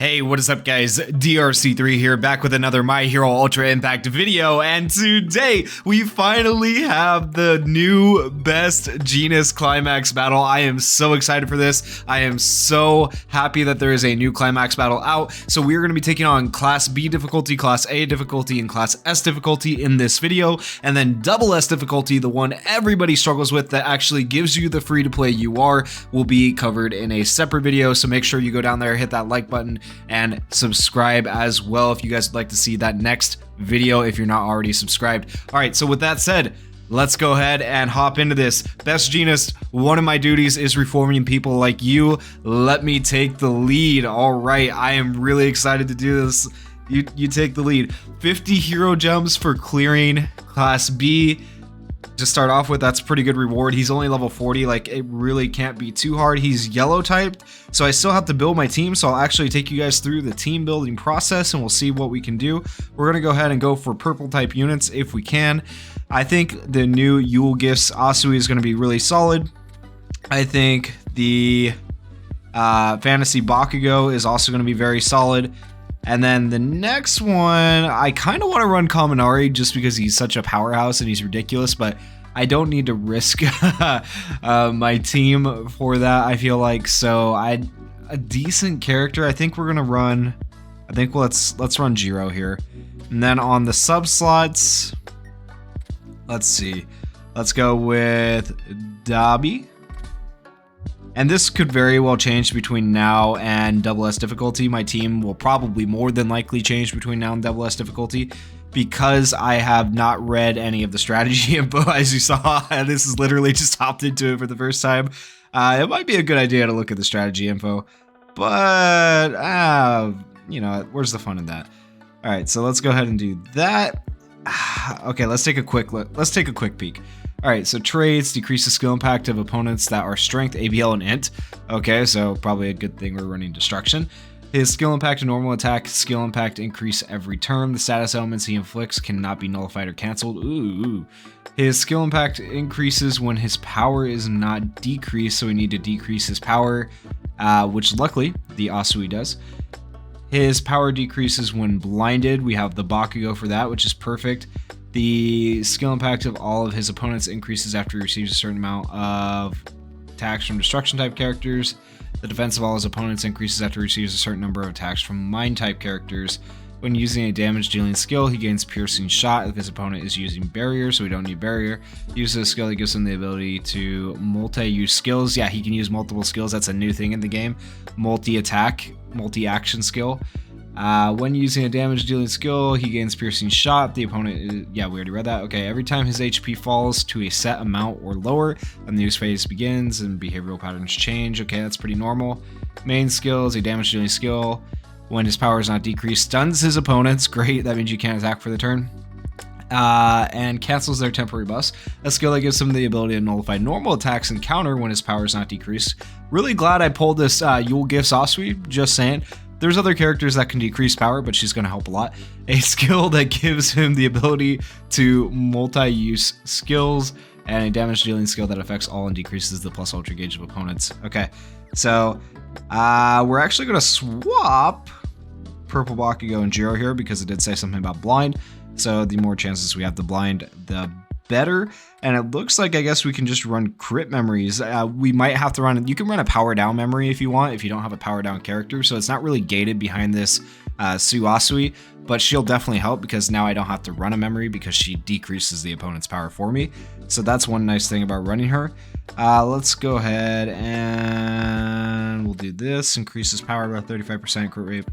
Hey, what is up guys? DRC3 here, back with another My Hero Ultra Impact video, and today we finally have the new best Jeanist Climax battle. I am so excited for this. I am so happy that there is a new Climax battle out. So we're going to be taking on Class B difficulty, Class A difficulty, and Class S difficulty in this video, and then Double S difficulty, the one everybody struggles with that actually gives you the free-to-play UR, will be covered in a separate video. So make sure you go down there, hit that like button, and subscribe as well if you guys would like to see that next video if you're not already subscribed. All right, so with that said, let's go ahead and hop into this. Best Jeanist, one of my duties is reforming people like you. Let me take the lead. All right, I am really excited to do this. You take the lead. 50 hero gems for clearing Class B. To start off with, that's pretty good reward. He's only level 40, like it really can't be too hard. He's yellow typed, so I still have to build my team, so I'll actually take you guys through the team building process and we'll see what we can do. We're gonna go ahead and go for purple type units if we can. I think the new Yule Gifts Asui is gonna be really solid. I think the Fantasy Bakugo is also gonna be very solid. And then the next one, I kind of want to run Kaminari just because he's such a powerhouse and he's ridiculous, but I don't need to risk my team for that, I feel like. So a decent character. I think we're gonna run. I think let's run Jiro here, and then on the sub slots, let's see. Let's go with Dabi. And this could very well change between now and Double S difficulty. My team will probably more than likely change between now and Double S difficulty because I have not read any of the strategy info, as you saw. This is literally just hopped into it for the first time. It might be a good idea to look at the strategy info, but you know, where's the fun in that? All right, so let's go ahead and do that. Okay, let's take a quick look. Let's take a quick peek. All right, so traits decrease the skill impact of opponents that are strength, ABL, and int. Okay, so probably a good thing we're running destruction. His skill impact and normal attack skill impact increase every turn. The status elements he inflicts cannot be nullified or canceled. Ooh. His skill impact increases when his power is not decreased, so we need to decrease his power, which luckily the Asui does. His power decreases when blinded. We have the Bakugo for that, which is perfect. The skill impact of all of his opponents increases after he receives a certain amount of attacks from destruction type characters. The defense of all his opponents increases after he receives a certain number of attacks from mine type characters. When using a damage dealing skill, he gains piercing shot if his opponent is using barrier, so we don't need barrier. Uses a skill that gives him the ability to multi-use skills. Yeah, he can use multiple skills. That's a new thing in the game. Multi-attack, multi-action skill. When using a damage dealing skill, he gains piercing shot. The opponent, yeah, we already read that. Okay, every time his HP falls to a set amount or lower, and the use phase begins and behavioral patterns change. Okay, that's pretty normal. Main skill is a damage dealing skill. When his power is not decreased, stuns his opponents. Great, that means you can't attack for the turn. And cancels their temporary buffs. A skill that gives him the ability to nullify normal attacks and counter when his power is not decreased. Really glad I pulled this Yule Gifts Asui, just saying. There's other characters that can decrease power, but she's going to help a lot. A skill that gives him the ability to multi-use skills, and a damage dealing skill that affects all and decreases the plus ultra gauge of opponents. Okay, so we're actually going to swap Purple Bakugo and Jiro here because it did say something about blind. So the more chances we have to blind, the better. And it looks like, I guess we can just run crit memories. We might have to run, you can run a power down memory if you want, if you don't have a power down character. So it's not really gated behind this Asui, but she'll definitely help because now I don't have to run a memory because she decreases the opponent's power for me. So that's one nice thing about running her. Let's go ahead and we'll do this, increases power by 35% crit rate.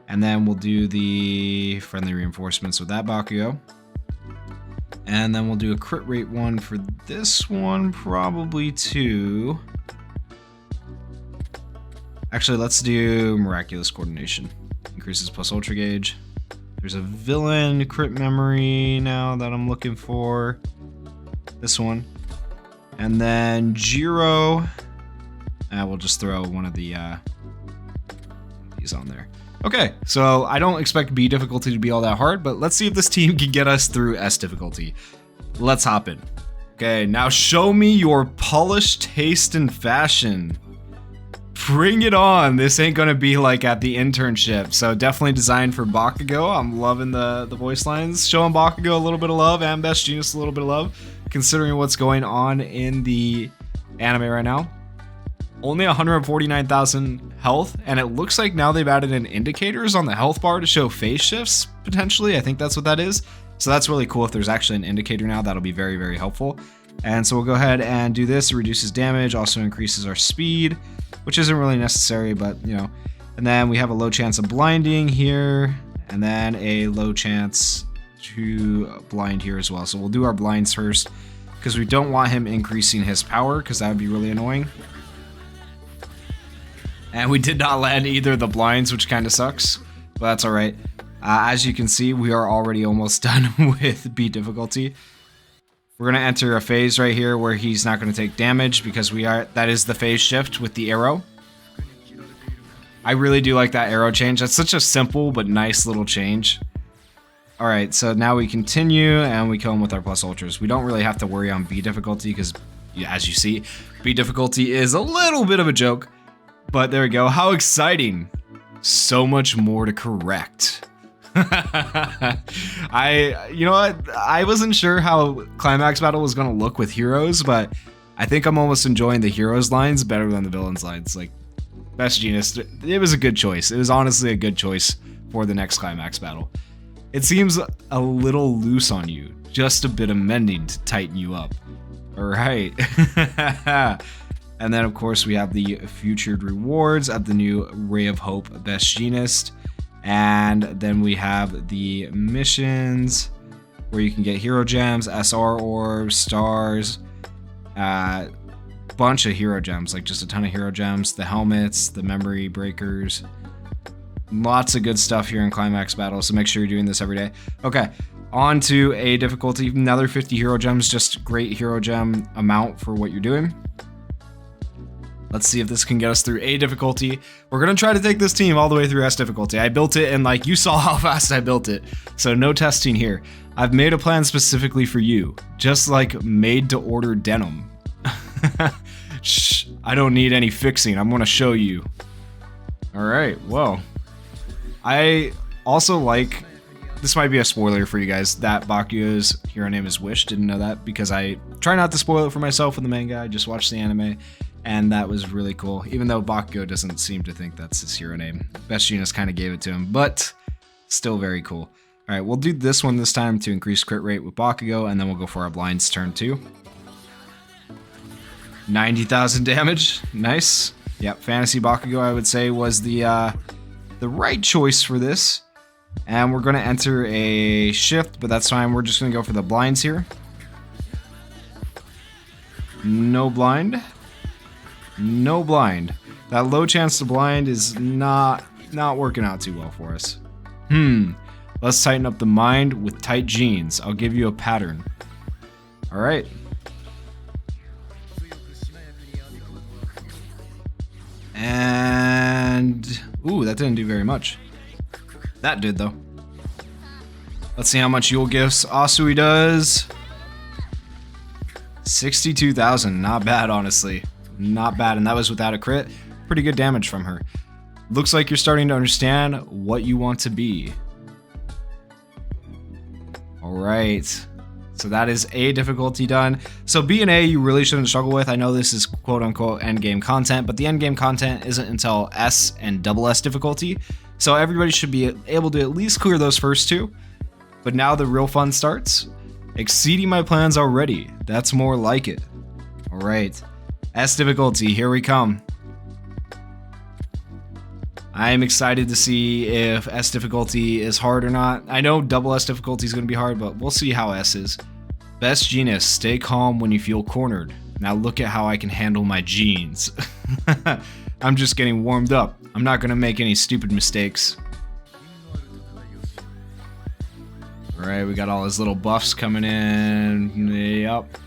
And then we'll do the friendly reinforcements with that Bakugo. And then we'll do a crit rate one for this one, probably two. Actually, let's do Miraculous Coordination. Increases plus ultra gauge. There's a villain crit memory now that I'm looking for. This one. And then Jiro. We'll just throw one of these on there. Okay, so I don't expect B difficulty to be all that hard, but let's see if this team can get us through S difficulty. Let's hop in. Okay, now show me your polished taste and fashion. Bring it on. This ain't gonna be like at the internship. So definitely designed for Bakugo. I'm loving the voice lines. Showing Bakugo a little bit of love and Best Jeanist a little bit of love, considering what's going on in the anime right now. Only 149,000 health, and it looks like now they've added in indicators on the health bar to show phase shifts, potentially. I think that's what that is. So that's really cool. If there's actually an indicator now, that'll be very, very helpful. And so we'll go ahead and do this. It reduces damage, also increases our speed, which isn't really necessary, but you know. And then we have a low chance of blinding here, and then a low chance to blind here as well. So we'll do our blinds first, because we don't want him increasing his power, because that would be really annoying. And we did not land either of the blinds, which kind of sucks, but that's all right. As you can see, we are already almost done with B difficulty. We're going to enter a phase right here where he's not going to take damage, because that is the phase shift with the arrow. I really do like that arrow change. That's such a simple but nice little change. All right, so now we continue and we kill him with our plus ultras. We don't really have to worry on B difficulty because, as you see, B difficulty is a little bit of a joke. But there we go. How exciting. So much more to correct. You know what? I wasn't sure how Climax Battle was going to look with heroes, but I think I'm almost enjoying the heroes lines better than the villains lines. Like, Best Jeanist, it was a good choice. It was honestly a good choice for the next Climax Battle. It seems a little loose on you. Just a bit of mending to tighten you up. All right. And then, of course, we have the featured rewards of the new Ray of Hope Best Jeanist. And then we have the missions where you can get hero gems, SR orbs, stars, bunch of hero gems, like just a ton of hero gems, the helmets, the memory breakers. Lots of good stuff here in Climax Battle, so make sure you're doing this every day. Okay, on to A difficulty. Another 50 hero gems, just great hero gem amount for what you're doing. Let's see if this can get us through A difficulty. We're going to try to take this team all the way through S difficulty. I built it, and like you saw how fast I built it. So no testing here. I've made a plan specifically for you. Just like made to order denim. Shh, I don't need any fixing. I'm going to show you. All right, well. I also like, this might be a spoiler for you guys, that Bakugo's hero name is Wish. Didn't know that because I try not to spoil it for myself in the manga. I just watched the anime. And that was really cool, even though Bakugo doesn't seem to think that's his hero name. Best Jeanist kind of gave it to him, but still very cool. All right, we'll do this one this time to increase crit rate with Bakugo, and then we'll go for our blinds turn 2. 90,000 damage, nice. Yep, Fantasy Bakugo, I would say, was the right choice for this. And we're going to enter a shift, but that's fine. We're just going to go for the blinds here. No blind. No blind. That low chance to blind is not working out too well for us. Let's tighten up the mind with tight jeans. I'll give you a pattern. All right. And ooh, that didn't do very much. That did though. Let's see how much Yule Gifts Asui does. 62,000. Not bad, honestly. Not bad, and that was without a crit. Pretty good damage from her. Looks like you're starting to understand what you want to be. Alright. So that is A difficulty done. So B and A you really shouldn't struggle with. I know this is quote-unquote endgame content, but the endgame content isn't until S and double S difficulty. So everybody should be able to at least clear those first two. But now the real fun starts. Exceeding my plans already. That's more like it. Alright. S difficulty, here we come. I am excited to see if S difficulty is hard or not. I know double S difficulty is going to be hard, but we'll see how S is. Best Jeanist, stay calm when you feel cornered. Now look at how I can handle my jeans. I'm just getting warmed up. I'm not going to make any stupid mistakes. Alright, we got all his little buffs coming in. Yep.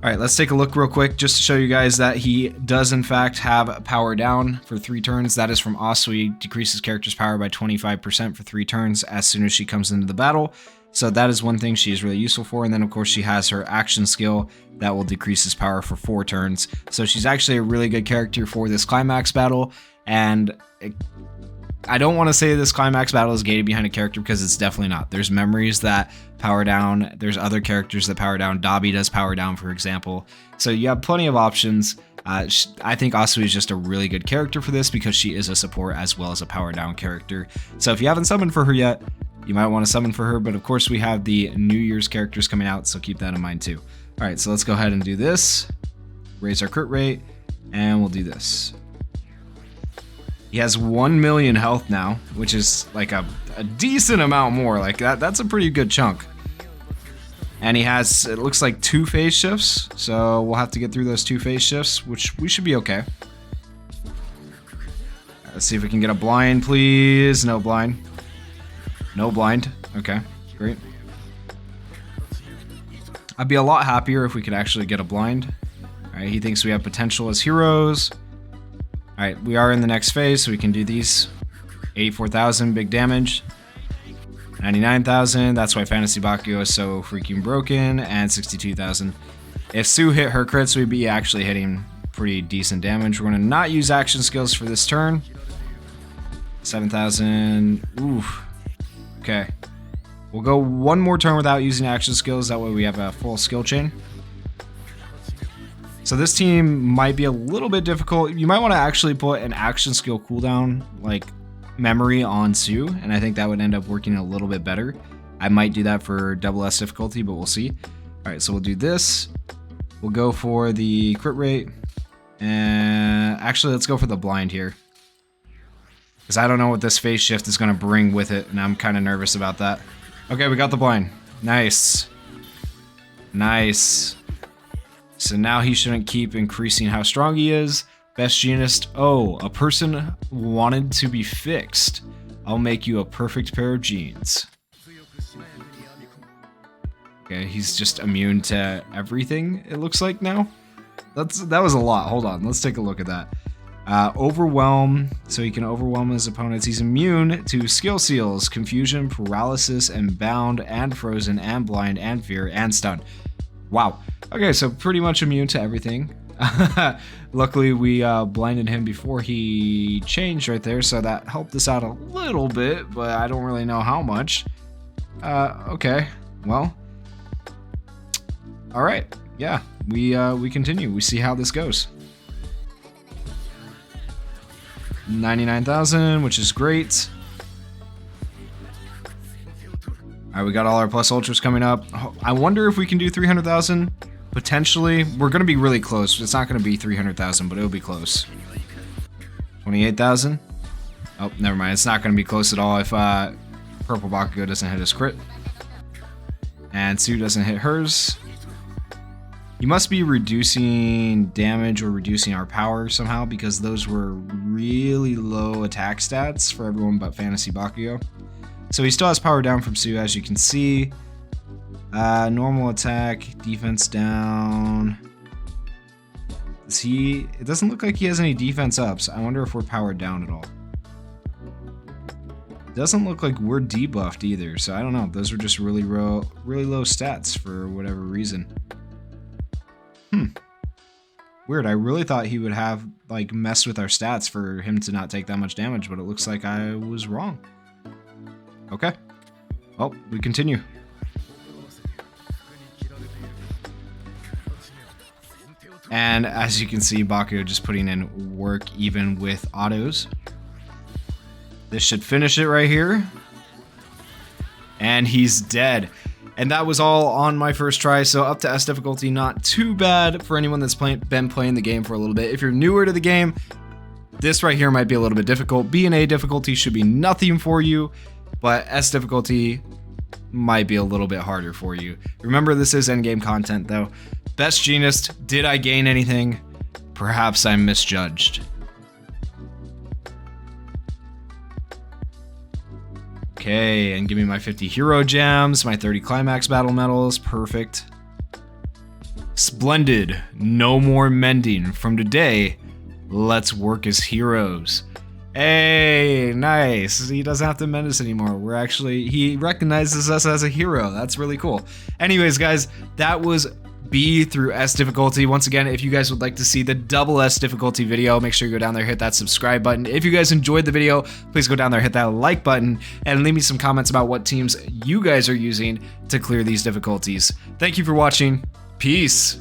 All right, let's take a look real quick just to show you guys that he does in fact have power down for 3 turns. That is from Asui, decreases character's power by 25% for 3 turns as soon as she comes into the battle. So that is one thing she is really useful for. And then of course she has her action skill that will decrease his power for 4 turns. So she's actually a really good character for this climax battle. And I don't want to say this climax battle is gated behind a character because it's definitely not. There's memories that power down. There's other characters that power down. Dabi does power down, for example. So you have plenty of options. I think Asui is just a really good character for this because she is a support as well as a power down character. So if you haven't summoned for her yet, you might want to summon for her. But of course we have the New Year's characters coming out, so keep that in mind too. All right, so let's go ahead and do this. Raise our crit rate, and we'll do this. He has 1 million health now, which is like a decent amount more. Like that's a pretty good chunk. And he has, it looks like 2 phase shifts. So we'll have to get through those 2 phase shifts, which we should be okay. Let's see if we can get a blind, please. No blind. No blind. Okay, great. I'd be a lot happier if we could actually get a blind. All right, he thinks we have potential as heroes. All right, we are in the next phase, so we can do these. 84,000 big damage. 99,000, that's why Fantasy Bakugo is so freaking broken, and 62,000. If Sue hit her crits, we'd be actually hitting pretty decent damage. We're gonna not use action skills for this turn. 7,000, oof. Okay. We'll go 1 more turn without using action skills, that way we have a full skill chain. So this team might be a little bit difficult. You might want to actually put an action skill cooldown, like memory on Sue, and I think that would end up working a little bit better. I might do that for double S difficulty, but we'll see. All right, so we'll do this. We'll go for the crit rate. And actually, let's go for the blind here. Because I don't know what this phase shift is going to bring with it, and I'm kind of nervous about that. Okay, we got the blind. Nice. Nice. So now he shouldn't keep increasing how strong he is. Best Jeanist. Oh, a person wanted to be fixed. I'll make you a perfect pair of jeans. Okay, he's just immune to everything, it looks like now. That was a lot. Hold on, let's take a look at that. Overwhelm, so he can overwhelm his opponents. He's immune to skill seals, confusion, paralysis, and bound, and frozen, and blind, and fear, and stun. Wow. Okay, so pretty much immune to everything. Luckily, we blinded him before he changed right there, so that helped us out a little bit, but I don't really know how much. Okay, well. All right, yeah, we continue. We see how this goes. 99,000, which is great. All right, we got all our plus ultras coming up. I wonder if we can do 300,000. Potentially. We're going to be really close. It's not going to be 300,000, but it'll be close. 28,000. Oh, never mind. It's not going to be close at all if Purple Bakugo doesn't hit his crit. And Sue doesn't hit hers. You must be reducing damage or reducing our power somehow, because those were really low attack stats for everyone but Fantasy Bakugo. So he still has power down from Sue, as you can see. Normal attack, defense down. It doesn't look like he has any defense ups. I wonder if we're powered down at all. Doesn't look like we're debuffed either, so I don't know. Those are just really low stats for whatever reason. Weird. I really thought he would have like messed with our stats for him to not take that much damage, but it looks like I was wrong. Okay. Well, we continue. And as you can see, Bakugo just putting in work even with autos. This should finish it right here. And he's dead. And that was all on my first try, so up to S difficulty, not too bad for anyone that's been playing the game for a little bit. If you're newer to the game, this right here might be a little bit difficult. B and A difficulty should be nothing for you, but S difficulty might be a little bit harder for you. Remember, this is endgame content though. Best Jeanist, did I gain anything? Perhaps I misjudged. Okay, and give me my 50 hero gems, my 30 climax battle medals, perfect. Splendid. No more mending. From today, let's work as heroes. Hey, nice. He doesn't have to mend us anymore. He recognizes us as a hero. That's really cool. Anyways, guys, that was B through S difficulty. Once again, if you guys would like to see the double S difficulty video, make sure you go down there, hit that subscribe button. If you guys enjoyed the video, please go down there, hit that like button, and leave me some comments about what teams you guys are using to clear these difficulties. Thank you for watching. Peace.